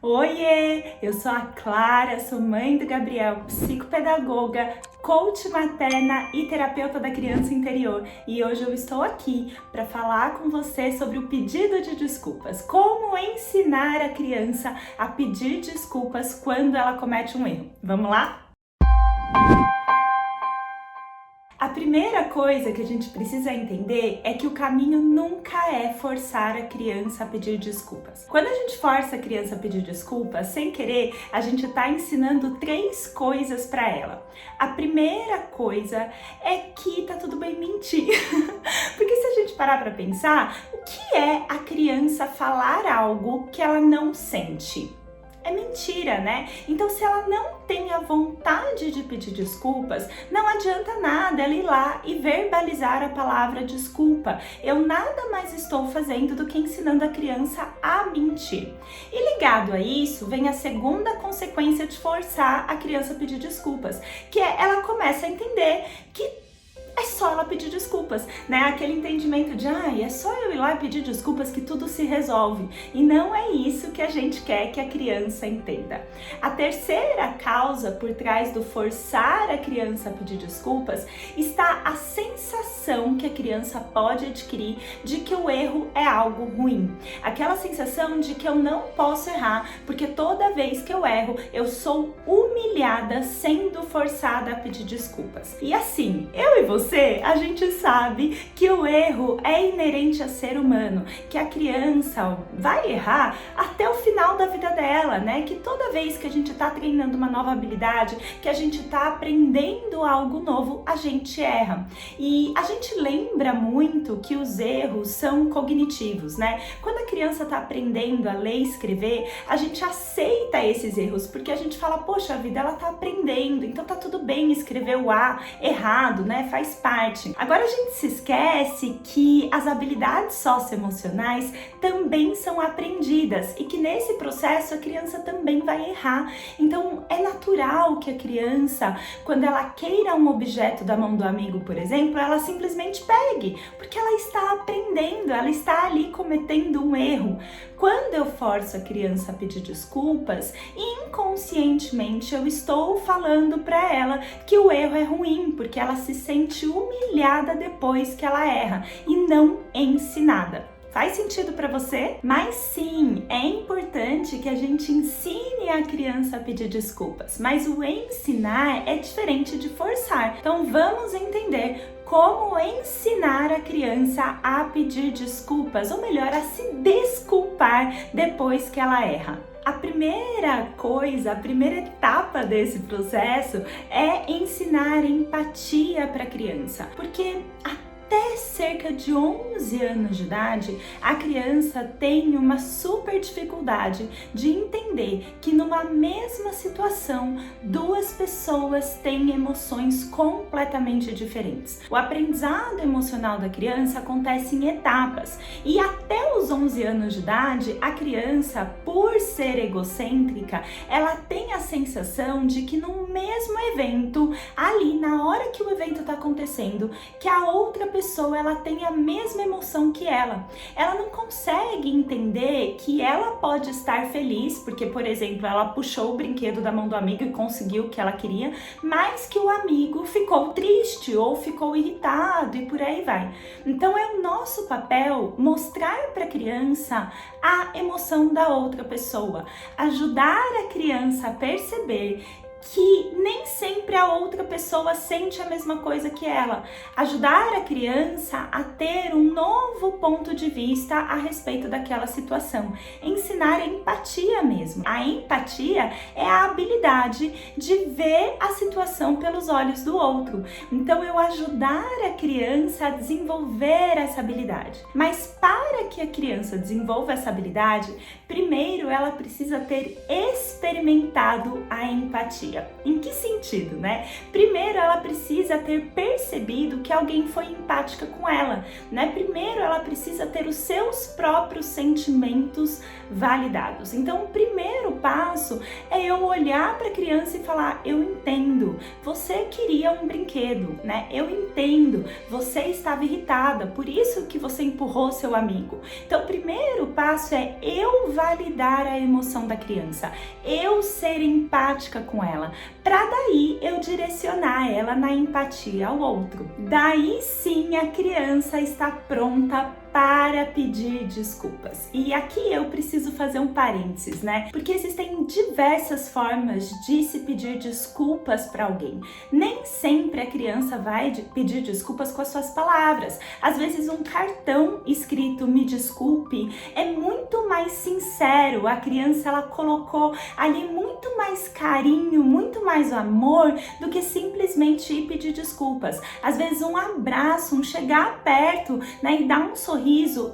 Oiê! Eu sou a Clara, sou mãe do Gabriel, psicopedagoga, coach materna e terapeuta da criança interior. E hoje eu estou aqui para falar com você sobre o pedido de desculpas. Como ensinar a criança a pedir desculpas quando ela comete um erro. Vamos lá? A primeira coisa que a gente precisa entender é que o caminho nunca é forçar a criança a pedir desculpas. Quando a gente força a criança a pedir desculpas, sem querer, a gente está ensinando 3 coisas para ela. A primeira coisa é que tá tudo bem mentir. Porque se a gente parar para pensar, o que é a criança falar algo que ela não sente? É mentira, né? Então, se ela não tem a vontade de pedir desculpas, não adianta nada ela ir lá e verbalizar a palavra desculpa. Eu nada mais estou fazendo do que ensinando a criança a mentir. E ligado a isso, vem a segunda consequência de forçar a criança a pedir desculpas, que é ela começa a entender que é só ela pedir desculpas, né? Aquele entendimento de, é só eu ir lá e pedir desculpas que tudo se resolve. E não é isso que a gente quer que a criança entenda. A terceira causa por trás do forçar a criança a pedir desculpas está a sensação que a criança pode adquirir de que o erro é algo ruim. Aquela sensação de que eu não posso errar, porque toda vez que eu erro, eu sou humilhada sendo forçada a pedir desculpas. E assim, eu e você, a gente sabe que o erro é inerente a ser humano, que a criança vai errar até o final da vida dela, né? Que toda vez que a gente tá treinando uma nova habilidade, que a gente tá aprendendo algo novo, a gente erra. E a gente lembra muito que os erros são cognitivos, né? Quando a criança tá aprendendo a ler e escrever, a gente aceita esses erros, porque a gente fala, poxa vida, ela tá aprendendo, então tá tudo bem escrever o A errado, né? Faz parte. Agora a gente se esquece que as habilidades socioemocionais também são aprendidas e que nesse processo a criança também vai errar. Então é natural que a criança, quando ela queira um objeto da mão do amigo, por exemplo, ela simplesmente pegue, porque ela está aprendendo, ela está ali cometendo um erro. Quando eu forço a criança a pedir desculpas, inconscientemente eu estou falando para ela que o erro é ruim, porque ela se sente humilhada depois que ela erra e não ensinada. Faz sentido para você? Mas sim, é importante que a gente ensine a criança a pedir desculpas, mas o ensinar é diferente de forçar. Então vamos entender como ensinar a criança a pedir desculpas, ou melhor, a se desculpar depois que ela erra. A primeira coisa, a primeira etapa desse processo é ensinar empatia para a criança, porque até cerca de 11 anos de idade, a criança tem uma super dificuldade de entender que numa mesma situação, 2 pessoas têm emoções completamente diferentes. O aprendizado emocional da criança acontece em etapas e até os 11 anos de idade, a criança, por ser egocêntrica, ela tem a sensação de que no mesmo evento, ali na hora que o evento está acontecendo, que a outra pessoa ela tem a mesma emoção que ela. Ela não consegue entender que ela pode estar feliz, porque, por exemplo, ela puxou o brinquedo da mão do amigo e conseguiu o que ela queria, mas que o amigo ficou triste ou ficou irritado e por aí vai. Então é o nosso papel mostrar para a criança a emoção da outra pessoa, ajudar a criança a perceber que nem sempre a outra pessoa sente a mesma coisa que ela. Ajudar a criança a ter um novo ponto de vista a respeito daquela situação. Ensinar a empatia mesmo. A empatia é a habilidade de ver a situação pelos olhos do outro. Então eu ajudar a criança a desenvolver essa habilidade. Mas para que a criança desenvolva essa habilidade, primeiro ela precisa ter experimentado a empatia. empatia. Em que sentido, né? Primeiro, ela precisa ter percebido que alguém foi empática com ela, né? Primeiro, ela precisa ter os seus próprios sentimentos validados. Então, o primeiro passo é eu olhar para a criança e falar: eu entendo, você queria um brinquedo, né? Eu entendo, você estava irritada, por isso que você empurrou seu amigo. Então, o primeiro passo é eu validar a emoção da criança, eu ser empática com ela, para daí eu direcionar ela na empatia ao outro. Daí sim a criança está pronta para pedir desculpas. E aqui eu preciso fazer um parênteses, né? Porque existem diversas formas de se pedir desculpas para alguém. Nem sempre a criança vai pedir desculpas com as suas palavras. Às vezes um cartão escrito "me desculpe" é muito mais sincero. A criança, ela colocou ali muito mais carinho, muito mais amor do que simplesmente ir pedir desculpas. Às vezes um abraço, um chegar perto, né, e dar um sorriso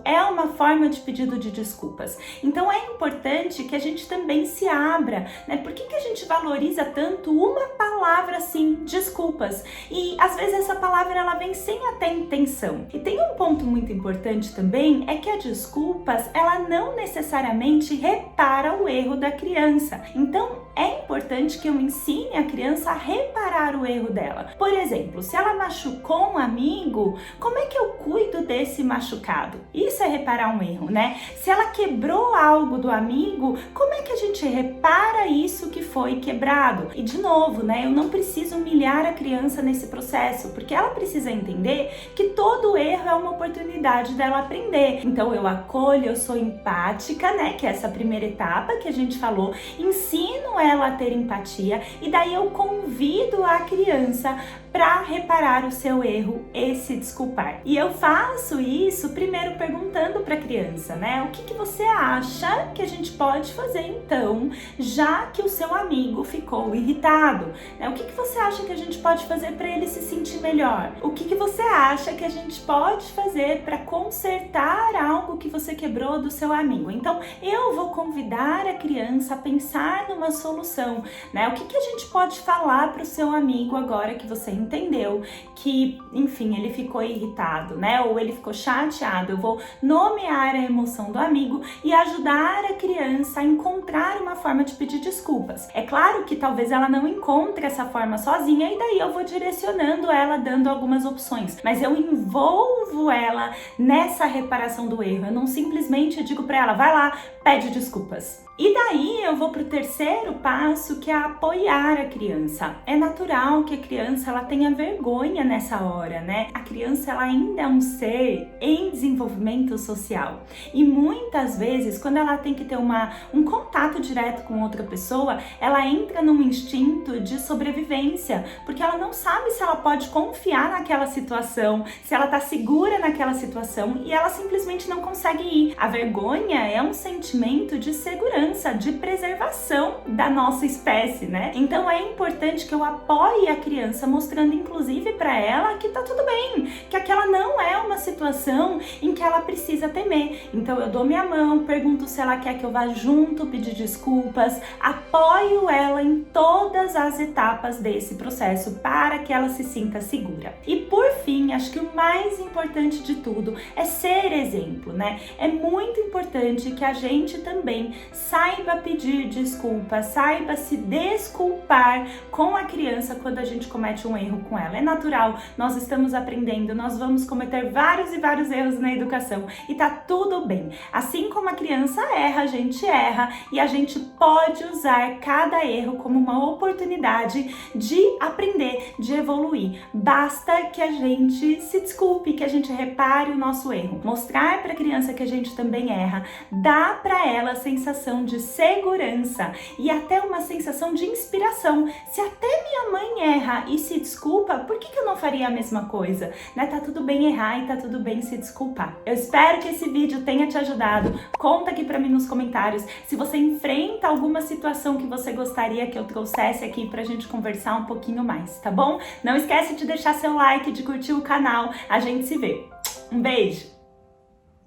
é uma forma de pedido de desculpas. Então é importante que a gente também se abra, né? Por que a gente valoriza tanto uma palavra assim, desculpas? E às vezes essa palavra ela vem sem até intenção. E tem um ponto muito importante também, é que a desculpas, ela não necessariamente repara o erro da criança. Então é importante que eu ensine a criança a reparar o erro dela. Por exemplo, se ela machucou um amigo, como é que eu cuido desse machucado? Isso é reparar um erro, né? Se ela quebrou algo do amigo, como é que a gente repara isso que foi quebrado? E de novo, né? Eu não preciso humilhar a criança nesse processo, porque ela precisa entender que todo erro é uma oportunidade dela aprender. Então eu acolho, eu sou empática, né? Que é essa primeira etapa que a gente falou, ensino ela a ter empatia e daí eu convido a criança para reparar o seu erro e se desculpar. E eu faço isso primeiro perguntando para a criança, né? O que você acha que a gente pode fazer então, já que o seu amigo ficou irritado? Né? O que você acha que a gente pode fazer para ele se sentir melhor? O que você acha que a gente pode fazer para consertar algo que você quebrou do seu amigo? Então, eu vou convidar a criança a pensar numa solução, né? O que a gente pode falar para o seu amigo agora que você entendeu que, enfim, ele ficou irritado, né? Ou ele ficou chateado. Eu vou nomear a emoção do amigo e ajudar a criança a encontrar uma forma de pedir desculpas. É claro que talvez ela não encontre essa forma sozinha e daí eu vou direcionando ela, dando algumas opções. Mas eu envolvo ela nessa reparação do erro. Eu não simplesmente digo para ela, vai lá, pede desculpas. E daí eu vou para o terceiro passo, que é apoiar a criança. É natural que a criança ela tenha vergonha nessa hora, né? A criança ela ainda é um ser em desenvolvimento social. E muitas vezes, quando ela tem que ter um contato direto com outra pessoa, ela entra num instinto de sobrevivência, porque ela não sabe se ela pode confiar naquela situação, se ela tá segura naquela situação e ela simplesmente não consegue ir. A vergonha é um sentimento de segurança, de preservação da nossa espécie, né? Então é importante que eu apoie a criança, mostrando inclusive para ela que tá tudo bem, que aquela não é uma situação em que ela precisa temer. Então eu dou minha mão, pergunto se ela quer que eu vá junto, pedir desculpas, apoio ela em todas as etapas desse processo para que ela se sinta segura. E por fim, acho que o mais importante de tudo é ser exemplo, né? É muito importante que a gente também saiba pedir desculpa, saiba se desculpar com a criança quando a gente comete um erro com ela. É natural, nós estamos aprendendo, nós vamos cometer vários e vários erros na educação e tá tudo bem. Assim como a criança erra, a gente erra e a gente pode usar cada erro como uma oportunidade de aprender, de evoluir. Basta que a gente se desculpe, que a gente repare o nosso erro. Mostrar para a criança que a gente também erra, dá para ela a sensação de segurança e até uma sensação de inspiração. Se até minha mãe erra e se desculpa, por que eu não faria a mesma coisa? Né? Tá tudo bem errar e tá tudo bem se desculpar. Eu espero que esse vídeo tenha te ajudado. Conta aqui pra mim nos comentários se você enfrenta alguma situação que você gostaria que eu trouxesse aqui pra gente conversar um pouquinho mais, tá bom? Não esquece de deixar seu like, de curtir o canal. A gente se vê. Um beijo!